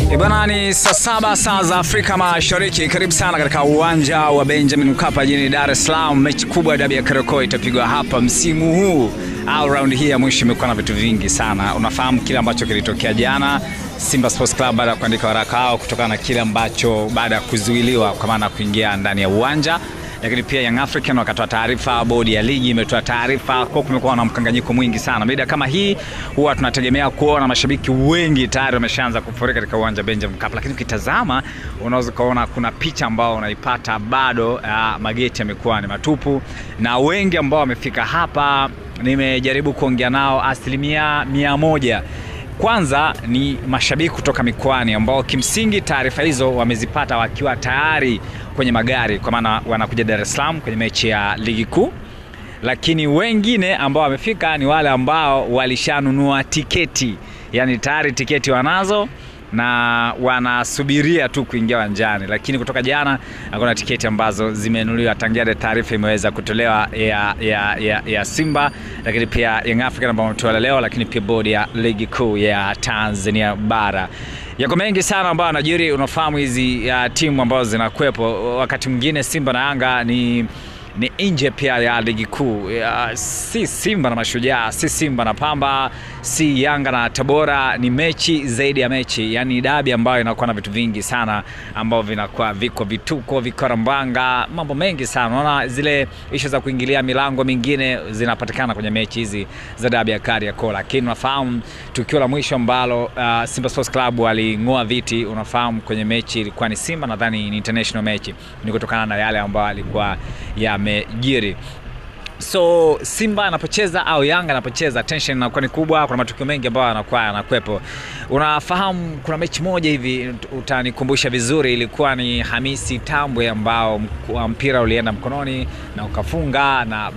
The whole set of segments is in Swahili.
Bwana ni saa 7 saa za Afrika Mashariki. Karibu sana katika uwanja wa Benjamin Mkapa jijini Dar es Salaam. Mechi kubwa ya dabi ya Kariakoo itapigwa hapa msimu huu. All round hii ya mwisho imekuwa na vitu vingi sana. Unafahamu kile ambacho kilitokea jana Simba Sports Club baada ya kuandika waraka wao kutokana na kile ambacho baada ya kuzuiliwa kwa maana kuingia ndani ya uwanja. Lakini pia Young African wakatoa taarifa, bodi ya ligi imetoa taarifa, kwa kumekuwa na mkanganyiko mwingi sana. Mida kama hii huwa tunategemea kuona mashabiki wengi tayari wameshaanza kufurika katika uwanja Benjamin Mkapa, lakini ukitazama unaweza kuona kuna picha ambao unaipata bado mageti yamekuwa ni matupu, na wengi ambao wamefika hapa nimejaribu kuongea nao 100%. Kwanza ni mashabiki kutoka mikoani ambao kimsingi taarifa hizo wamezipata wakiwa tayari kwenye magari, kwa maana wanakuja Dar es Salaam kwenye mechi ya ligi kuu. Lakini wengine ambao wamefika ni wale ambao walishanunua tiketi, yani tayari tiketi wanazo na wanasubiria tu kuingia uwanjani. Lakini kutoka jana hakuna tiketi ambazo zimenunuliwa tangia taarifa imeweza kutolewa ya Simba, lakini pia Young African ambao wametoa leo, lakini pia bodi ya ligi kuu ya Tanzania bara. Yako mengi sana ambao anajiri. Unafahamu hizi timu ambazo zinakuepo, wakati mwingine Simba na Yanga ni nje pia ya ligi kuu. Si Simba na Mashujaa, si Simba na Pamba, si Yanga na Tabora. Ni mechi zaidi ya mechi, yani dabi ambayo inakuwa na vitu vingi sana ambao vinakuwa viko vituko, viko rambanga, mambo mengi sana. Unaona zile ishu za kuingilia milango mingine zinapatikana kwenye mechi hizi za dabi ya Kariakoo. Lakini unafahamu tukio la mwisho ambalo Simba Sports Club walingoa viti, unafahamu kwenye mechi ilikuwa ni Simba, nadhani ni international mechi, ni kutokana na yale ambayo alikuwa yamejiri. So Simba anapocheza au Yanga anapocheza, tension inakuwa ni kubwa, kuna matukio mengi ambayo yanakuepo. Unafahamu kuna mechi moja hivi utanikumbusha vizuri, ilikuwa ni Hamisi Tambwe ambao mpira ulienda mkononi na ukafunga, na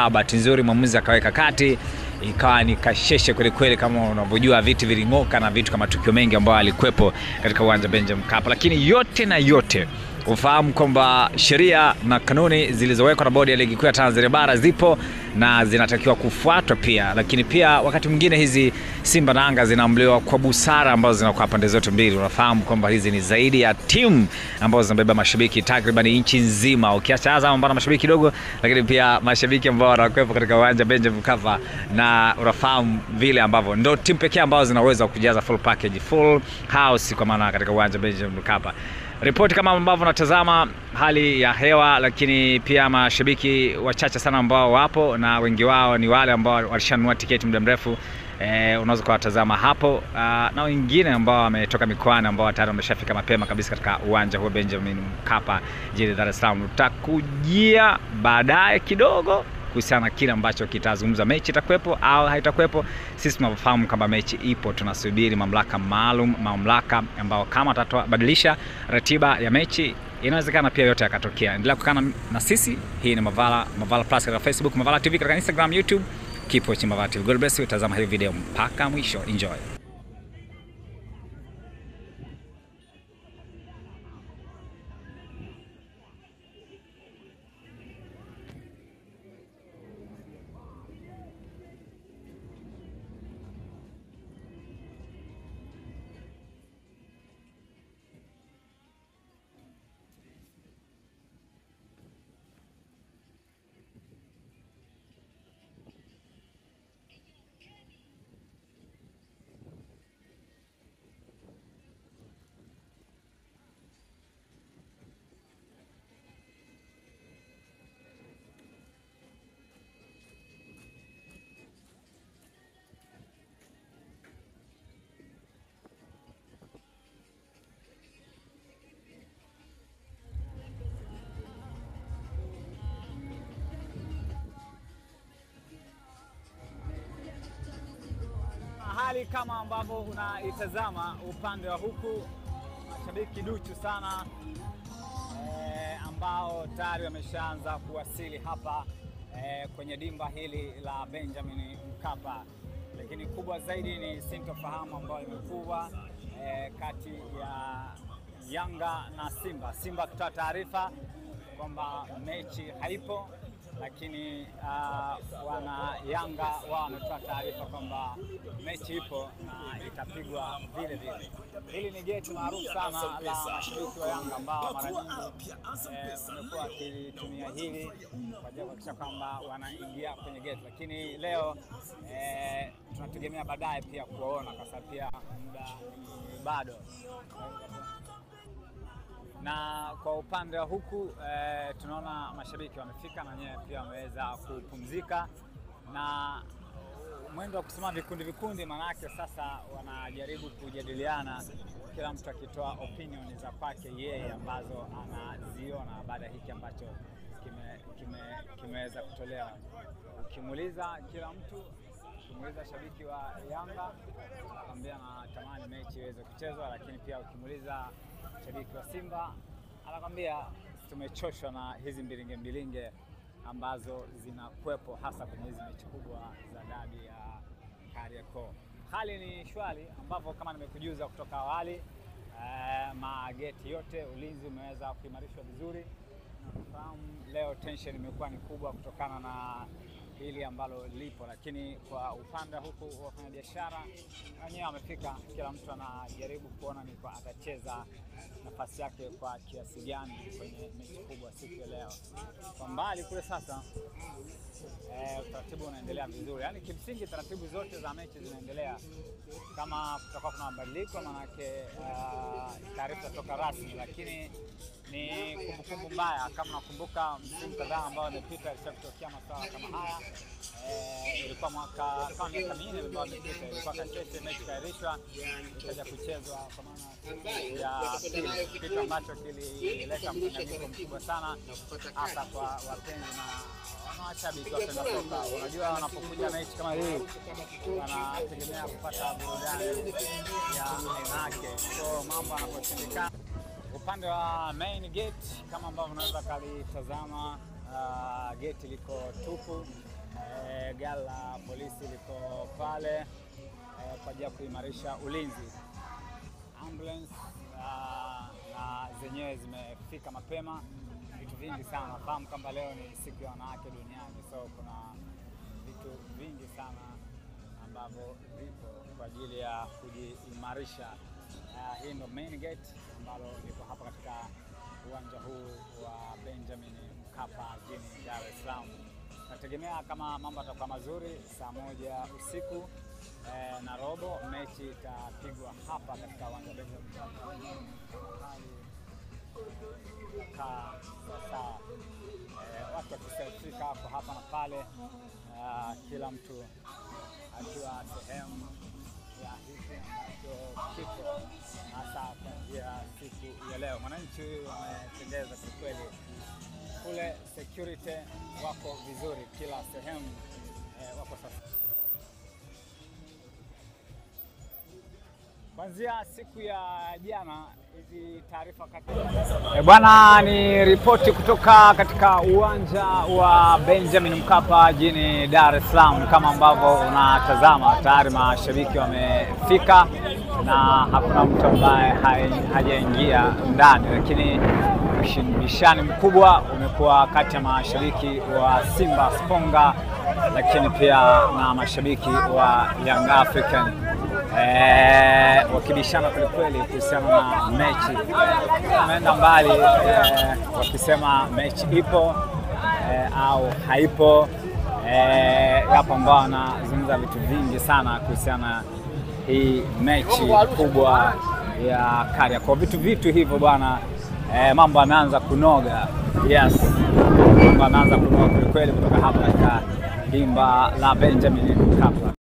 bahati nzuri mwamuzi akaweka kati, ikawa ni kasheshe kweli kweli, kama unavyojua viti viling'oka na vitu kama tukio mengi ambayo alikuepo katika uwanja Benjamin Mkapa. Lakini yote na yote ufahamu kwamba sheria na kanuni zilizowekwa na bodi ya ligi kuu ya Tanzania bara zipo na zinatakiwa kufuatwa pia. Lakini pia wakati mwingine hizi Simba na Yanga zinaamliwa kwa busara ambazo zinakuwa pande zote mbili. Unafahamu kwamba hizi ni zaidi ya timu ambazo zinabeba mashabiki takriban nchi nzima, ukiacha Azam ambao mashabiki kidogo, lakini pia mashabiki ambao wanakuwepo katika uwanja Benjamin Mkapa, na unafahamu vile ambavyo ndio timu pekee ambazo zinaweza kujaza full package, full house kwa maana katika uwanja Benjamin Mkapa. Ripoti kama ambavyo natazama hali ya hewa, lakini pia mashabiki wachache sana ambao wapo, na wengi wao ni wale ambao walishanunua tiketi muda mrefu. Unaweza kuwatazama hapo, na wengine ambao wametoka mikoani ambao tayari wameshafika mapema kabisa katika uwanja huo Benjamin Mkapa jijini Dar es Salaam. Tutakujia baadaye kidogo kuhusiana na kile ambacho kitazungumza mechi itakuepo au haitakuepo. Sisi tunafahamu kama mechi ipo, tunasubiri mamlaka maalum, mamlaka ambao kama watabadilisha ratiba ya mechi inawezekana pia yote yakatokea. Endelea kukana na sisi. Hii ni Mavala Plus katika Facebook, Mavala TV katika Instagram, YouTube. Keep watching Mavala TV. God bless you. Tazama hii video mpaka mwisho. Enjoy. Hali kama ambavyo unaitazama upande wa huku, mashabiki duchu sana ambao tayari wameshaanza kuwasili hapa kwenye dimba hili la Benjamin Mkapa. Lakini kubwa zaidi ni sintofahamu ambayo imekuwa kati ya Yanga na Simba. Simba kutoa taarifa kwamba mechi haipo, lakini wana Yanga wao wametoa taarifa kwamba mechi ipo na itapigwa vile vile. Hili ni geti maarufu sana la mashabiki wa Yanga ambao mara nyingi wamekuwa wakitumia hili kwa ajili ya kuhakikisha kwamba wanaingia kwenye geti, lakini leo tunategemea baadaye pia kuwaona kwa sababu pia muda ni bado. Na kwa upande wa huku tunaona mashabiki wamefika na wenyewe pia wameweza kupumzika, na mwendo wa kusema vikundi manake sasa wanajaribu kujadiliana, kila mtu akitoa opinion za kwake yeye ambazo anaziona baada ya hiki ambacho kimeweza kutolewa. Ukimuuliza kila mtu, ukimuuliza shabiki wa Yanga anakuambia anatamani mechi iweze kuchezwa, lakini pia ukimuuliza shabiki wa Simba anakuambia tumechoshwa na hizi mbilinge ambazo zinakuwepo hasa kwenye hizi mechi kubwa za dabi ya Kariakoo. Hali ni shwari ambapo kama nimekujuza kutoka awali, mageti yote ulinzi umeweza kuimarishwa vizuri. Nafahamu leo tension imekuwa ni kubwa kutokana na hili ambalo lipo, lakini kwa upande huku wafanya biashara wenyewe wamefika, kila mtu anajaribu kuona ni kwa atacheza nafasi yake kwa kiasi gani kwenye mechi kubwa siku ya leo. Kwa mbali kule sasa utaratibu unaendelea vizuri, yani kimsingi taratibu zote za mechi zinaendelea. Kama kutakuwa kuna mabadiliko manake taarifa toka rasmi, lakini ni kumbukumbu mbaya. Kama nakumbuka msimu kadhaa ambao umepita ilishatokea masuala kama haya. Ilikuwa kama miaka 4 ilikuwa imepita, ilikuwa kacheze mechi kairishwa ikaja kuchezwa kwa maana ya pili, kitu ambacho kilileta mkanganyiko mkubwa sana hasa kwa wapenzi na mashabiki wa soka. Unajua wanapokuja mechi kama hii wanategemea kupata burudani ya aina yake, so mambo yanaposhindikana. Upande wa main gate kama ambavyo unaweza kalitazama, gate liko tupu, gari la polisi liko pale kwa ajili ya kuimarisha ulinzi. Ambulance na zenyewe zimefika mapema, vitu vingi sana. Nafahamu kwamba leo ni siku ya wanawake duniani, so kuna vitu vingi sana ambavyo vipo kwa ajili ya kujiimarisha. Hii ndio main gate ambalo liko hapa katika uwanja huu wa Benjamin Mkapa jijini Dar es Salaam. Nategemea kama mambo yatakuwa mazuri, saa 1 usiku na robo mechi itapigwa hapa katika uwanja wa Benjamin Mkapa. Sasa watu wakisafika hapo hapa na pale, kila mtu akiwa sehemu ya hiki ambacho kipo hasa kuanzia siku ya leo. Mwananchi wamependeza kwa kweli, kule security wako vizuri, kila sehemu wako sasa. Kuanzia siku ya jana hizi taarifa bwana, ni ripoti kutoka katika uwanja wa Benjamin Mkapa jijini Dar es Salaam. Kama ambavyo unatazama tayari mashabiki wamefika na hakuna mtu ambaye hajaingia ndani, lakini ushindani mkubwa umekuwa kati ya mashabiki wa Simba Sponga lakini pia na mashabiki wa Young African wakibishana kweli kuhusiana na mechi. Wameenda mbali wakisema mechi ipo au haipo. Hapo ambao wanazungumza vitu vingi sana kuhusiana hii mechi kubwa ya Kariakoo. Vitu hivyo bwana, mambo yanaanza kunoga. Yes, mambo yanaanza kunoga kweli kutoka hapa katika dimba la Benjamin Mkapa.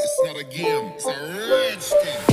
It's not a game, it's a rich thing.